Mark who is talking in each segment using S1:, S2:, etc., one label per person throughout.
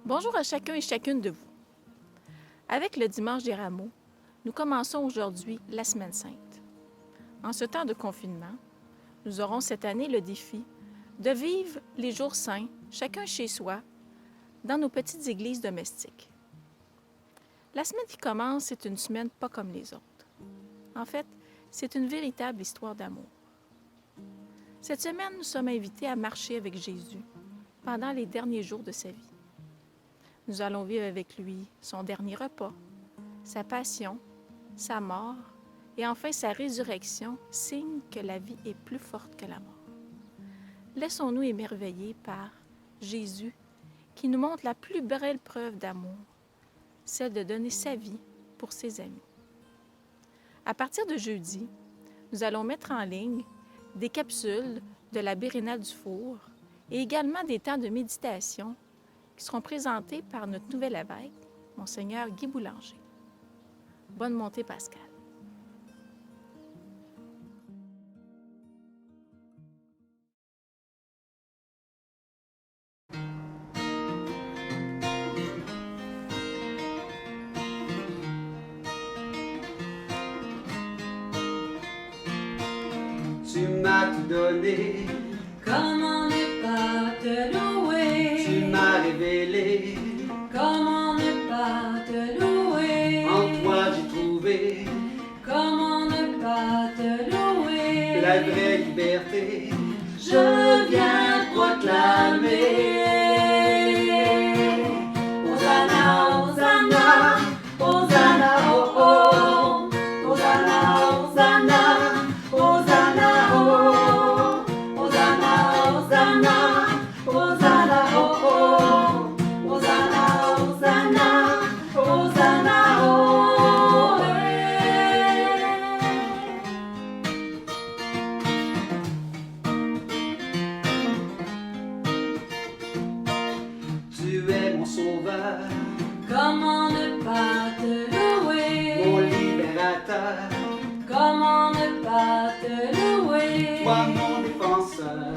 S1: Bonjour à chacun et chacune de vous. Avec le Dimanche des Rameaux, nous commençons aujourd'hui la Semaine Sainte. En ce temps de confinement, nous aurons cette année le défi de vivre les jours saints, chacun chez soi, dans nos petites églises domestiques. La semaine qui commence, c'est une semaine pas comme les autres. En fait, c'est une véritable histoire d'amour. Cette semaine, nous sommes invités à marcher avec Jésus pendant les derniers jours de sa vie. Nous allons vivre avec lui son dernier repas, sa passion, sa mort et enfin sa résurrection, signe que la vie est plus forte que la mort. Laissons-nous émerveiller par Jésus qui nous montre la plus belle preuve d'amour, celle de donner sa vie pour ses amis. À partir de jeudi, nous allons mettre en ligne des capsules de la Bérénale du Four et également des temps de méditation qui seront présentés par notre nouvel évêque, Monseigneur Guy Boulanger. Bonne montée, Pascal.
S2: Tu m'as tout donné,
S3: Comment ne pas te louer?
S2: tu m'as révélé,
S3: Comment ne pas te louer?
S2: en toi j'ai trouvé
S3: Comment ne pas te louer?
S2: la vraie liberté.
S3: Je viens proclamer. Hosanna, Hosanna, Hosanna, oh oh. Hosanna, Hosanna, Hosanna, oh. Hosanna, Hosanna, Hosanna, oh oh. Hosanna, Hosanna, Hosanna, oh hey.
S2: Tu es mon sauveur,
S3: Comment ne pas te louer?
S2: mon libérateur,
S3: Comment ne pas te louer?
S2: toi mon défenseur.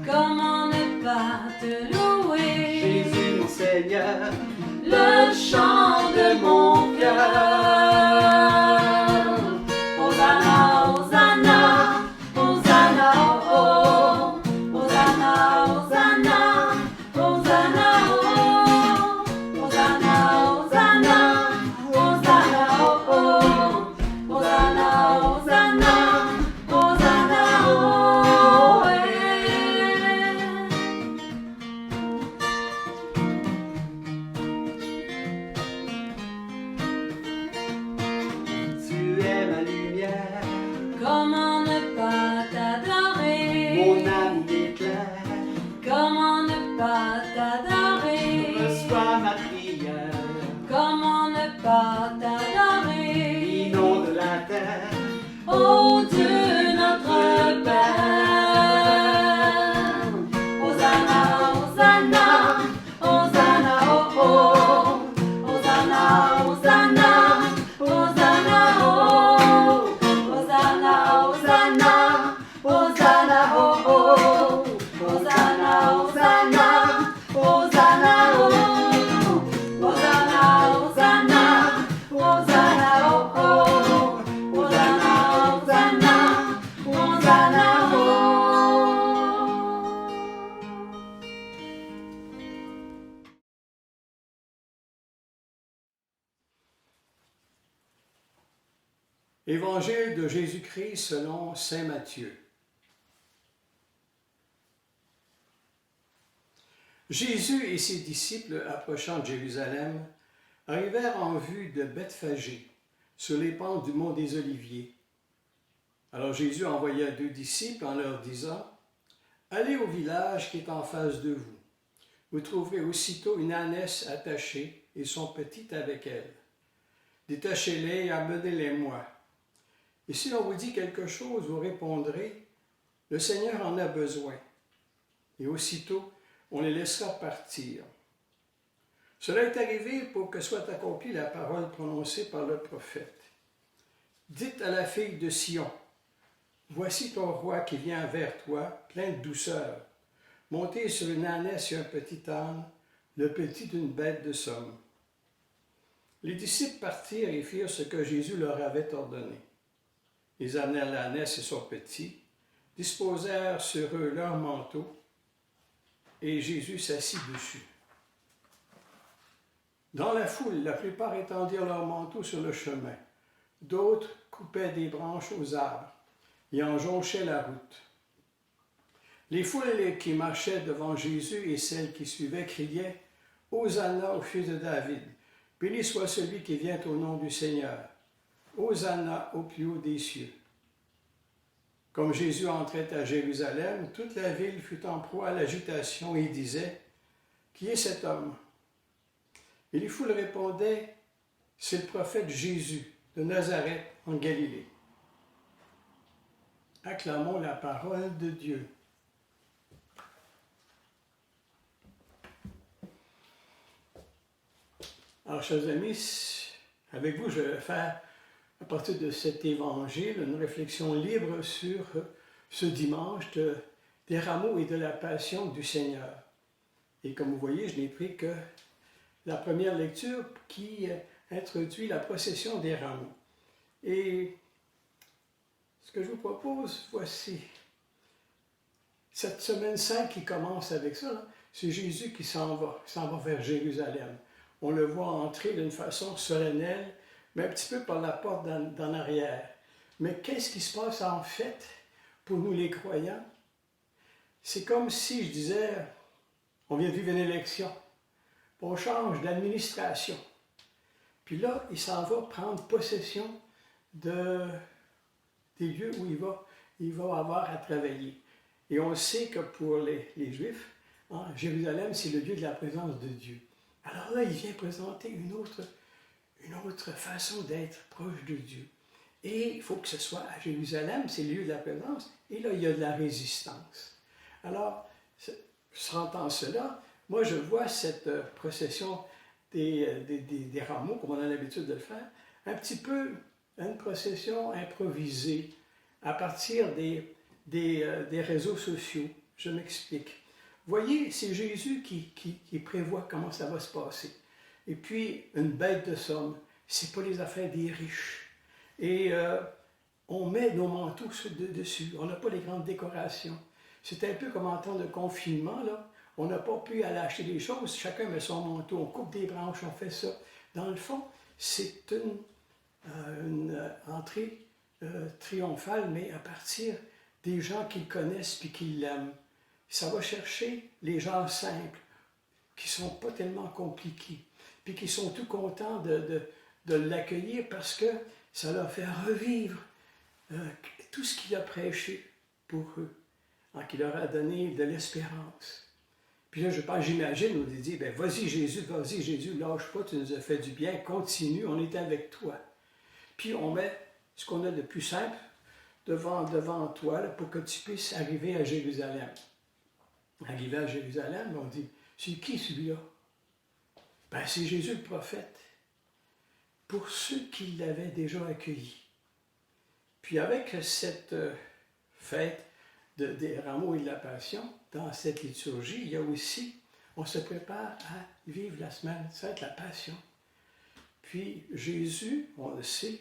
S3: Comment ne pas te louer?
S2: Jésus mon Seigneur,
S3: Le chant de mon cœur. Hosanna, Hosanna, Hosanna, oh oh. Hosanna, Hosanna, Hosanna, oh. Hosanna, Hosanna, Hosanna, oh oh. Hosanna, Hosanna, Hosanna, oh hey.
S2: tu es ma lumière,
S3: Comment ne pas t'adorer?
S2: mon âme éclair.
S3: Comment ne pas t'adorer?
S2: Reçois ma prière,
S3: Comment ne pas t'adorer?
S2: inonde la terre.
S3: Ô Dieu notre Père. Hosanna, Hosanna, Hosanna, oh oh. Hosanna, Hosanna, Hosanna, oh. Hosanna, Hosanna, Hosanna, oh oh. Hosanna, Hosanna, Hosanna, oh. Hosanna, Hosanna, Hosanna, oh oh. Hosanna, Hosanna, Hosanna, oh.
S4: Évangile de Jésus-Christ selon saint Matthieu. Jésus et ses disciples, approchant de Jérusalem, arrivèrent en vue de Bethphagée, sur les pentes du mont des Oliviers. Alors Jésus envoya 2 disciples en leur disant, « Allez au village qui est en face de vous. Vous trouverez aussitôt une ânesse attachée et son petit avec elle. Détachez-les et amenez-les-moi. Et si l'on vous dit quelque chose, vous répondrez, « Le Seigneur en a besoin. » Et aussitôt, on les laissera partir. Cela est arrivé pour que soit accomplie la parole prononcée par le prophète. Dites à la fille de Sion, « Voici ton roi qui vient vers toi, plein de douceur. Montez sur une ânesse et un petit âne, le petit d'une bête de somme. Les disciples partirent et firent ce que Jésus leur avait ordonné. Ils amenèrent l'ânesse et son petit, disposèrent sur eux leurs manteaux, et Jésus s'assit dessus. Dans la foule, la plupart étendirent leurs manteaux sur le chemin. D'autres coupaient des branches aux arbres et en jonchaient la route. Les foules qui marchaient devant Jésus et celles qui suivaient criaient « Hosanna au fils de David! Béni soit celui qui vient au nom du Seigneur! Hosanna au plus haut des cieux! » Comme Jésus entrait à Jérusalem, toute la ville fut en proie à l'agitation et disait « Qui est cet homme? » Et les foules répondaient « C'est le prophète Jésus de Nazareth en Galilée. » Acclamons la parole de Dieu. Alors, chers amis, avec vous, je vais faire, à partir de cet évangile, une réflexion libre sur ce dimanche des rameaux et de la passion du Seigneur. Et comme vous voyez, je n'ai pris que la première lecture qui introduit la procession des rameaux. Et ce que je vous propose, voici. Cette semaine sainte qui commence avec ça, c'est Jésus qui s'en va vers Jérusalem. On le voit entrer d'une façon solennelle, mais un petit peu par la porte d'en arrière. Mais qu'est-ce qui se passe en fait pour nous les croyants? C'est comme si je disais, on vient de vivre une élection, on change d'administration. Puis là, il s'en va prendre possession des lieux où il va avoir à travailler. Et on sait que pour les Juifs, Jérusalem, c'est le lieu de la présence de Dieu. Alors là, il vient présenter une autre façon d'être proche de Dieu. Et il faut que ce soit à Jérusalem, c'est le lieu de la présence, et là, il y a de la résistance. Alors, sentant cela, moi, je vois cette procession des rameaux, comme on a l'habitude de le faire, un petit peu une procession improvisée à partir des réseaux sociaux. Je m'explique. Voyez, c'est Jésus qui prévoit comment ça va se passer. Et puis, une bête de somme, c'est pas les affaires des riches. Et on met nos manteaux dessus. On n'a pas les grandes décorations. C'est un peu comme en temps de confinement, là. On n'a pas pu aller acheter des choses. Chacun met son manteau. On coupe des branches, on fait ça. Dans le fond, c'est une entrée triomphale, mais à partir des gens qui le connaissent puis qui l'aiment. Ça va chercher les gens simples, qui ne sont pas tellement compliqués, puis qui sont tout contents de l'accueillir parce que ça leur fait revivre tout ce qu'il a prêché pour eux, qui leur a donné de l'espérance. Puis là, j'imagine, on dit, ben, vas-y Jésus, lâche pas, tu nous as fait du bien, continue, on est avec toi. Puis on met ce qu'on a de plus simple devant toi là, pour que tu puisses arriver à Jérusalem. Arrivé à Jérusalem, on dit, c'est qui celui-là? Ben, c'est Jésus le prophète. Pour ceux qui l'avaient déjà accueilli. Puis avec cette fête des rameaux et de la passion, dans cette liturgie, il y a aussi, on se prépare à vivre la semaine sainte, la passion. Puis Jésus, on le sait,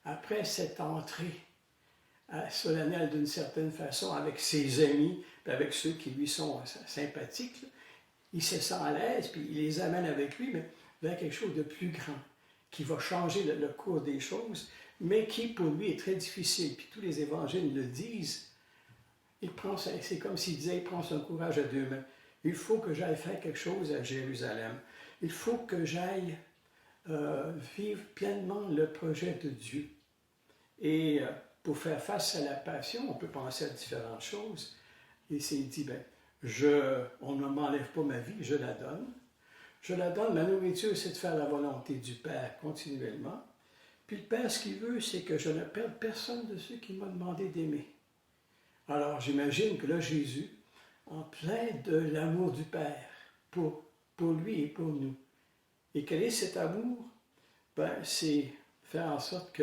S4: après cette entrée solennelle d'une certaine façon avec ses amis, puis avec ceux qui lui sont sympathiques, là, il se sent à l'aise, puis il les amène avec lui, mais vers quelque chose de plus grand, qui va changer le cours des choses, mais qui pour lui est très difficile. Puis tous les évangiles le disent. C'est comme s'il disait, il prend son courage à deux mains. Il faut que j'aille faire quelque chose à Jérusalem. Il faut que j'aille vivre pleinement le projet de Dieu. Et pour faire face à la passion, on peut penser à différentes choses. Et il dit, on ne m'enlève pas ma vie, je la donne. Je la donne, ma nourriture, c'est de faire la volonté du Père continuellement. Puis le Père, ce qu'il veut, c'est que je ne perde personne de ceux qui m'ont demandé d'aimer. Alors j'imagine que là, Jésus, en plein de l'amour du Père, pour lui et pour nous. Et quel est cet amour? C'est faire en sorte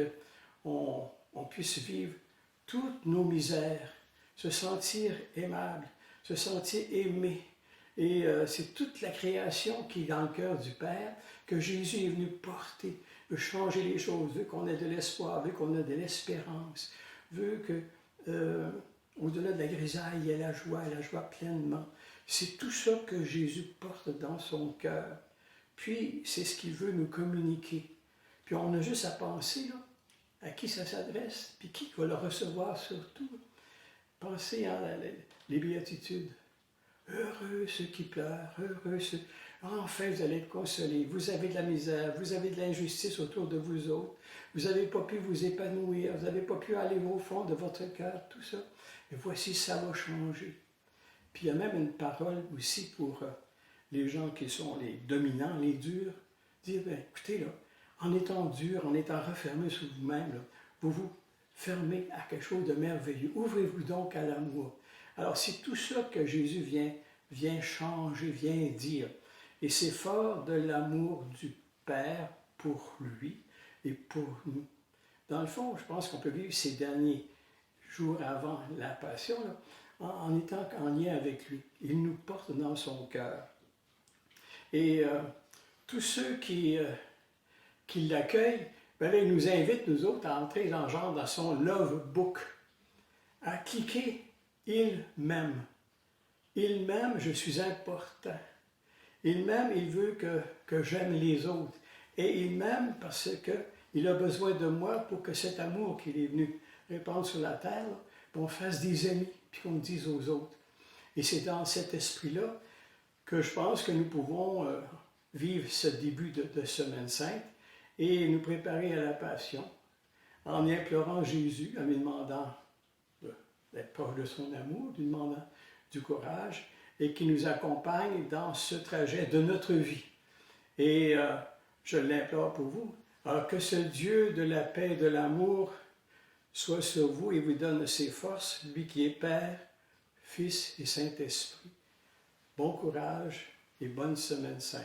S4: qu'on puisse vivre toutes nos misères, se sentir aimable, se sentir aimé, Et c'est toute la création qui est dans le cœur du Père, que Jésus est venu porter, veut changer les choses, veut qu'on ait de l'espoir, veut qu'on ait de l'espérance, veut que, au-delà de la grisaille, il y ait la joie pleinement. C'est tout ça que Jésus porte dans son cœur. Puis, c'est ce qu'il veut nous communiquer. Puis, on a juste à penser, là, à qui ça s'adresse, puis qui va le recevoir surtout. Pensez à les béatitudes. Heureux ceux qui pleurent, heureux ceux... Enfin, vous allez être consolés. Vous avez de la misère, vous avez de l'injustice autour de vous autres. Vous n'avez pas pu vous épanouir, vous n'avez pas pu aller au fond de votre cœur, tout ça. Et voici, ça va changer. Puis il y a même une parole aussi pour les gens qui sont les dominants, les durs. Dire, ben, écoutez, là, en étant dur, en étant refermé sur vous-même, là, vous vous fermez à quelque chose de merveilleux. Ouvrez-vous donc à l'amour. Alors, c'est tout ça que Jésus vient changer, vient dire. Et c'est fort de l'amour du Père pour lui et pour nous. Dans le fond, je pense qu'on peut vivre ces derniers jours avant la Passion là, en étant en lien avec lui. Il nous porte dans son cœur. Et tous ceux qui l'accueillent, ben là, il nous invite, nous autres, à entrer dans son Love Book, à cliquer « Il m'aime ». Il m'aime, je suis important. Il m'aime, il veut que j'aime les autres. Et il m'aime parce qu'il a besoin de moi pour que cet amour qu'il est venu répandre sur la terre, là, qu'on fasse des amis, puis qu'on le dise aux autres. Et c'est dans cet esprit-là que je pense que nous pouvons vivre ce début de Semaine Sainte et nous préparer à la Passion en implorant Jésus, en lui demandant d'être proche de son amour, lui demandant du courage et qui nous accompagne dans ce trajet de notre vie. Et je l'implore pour vous. Alors que ce Dieu de la paix et de l'amour soit sur vous et vous donne ses forces, lui qui est Père, Fils et Saint-Esprit. Bon courage et bonne Semaine Sainte.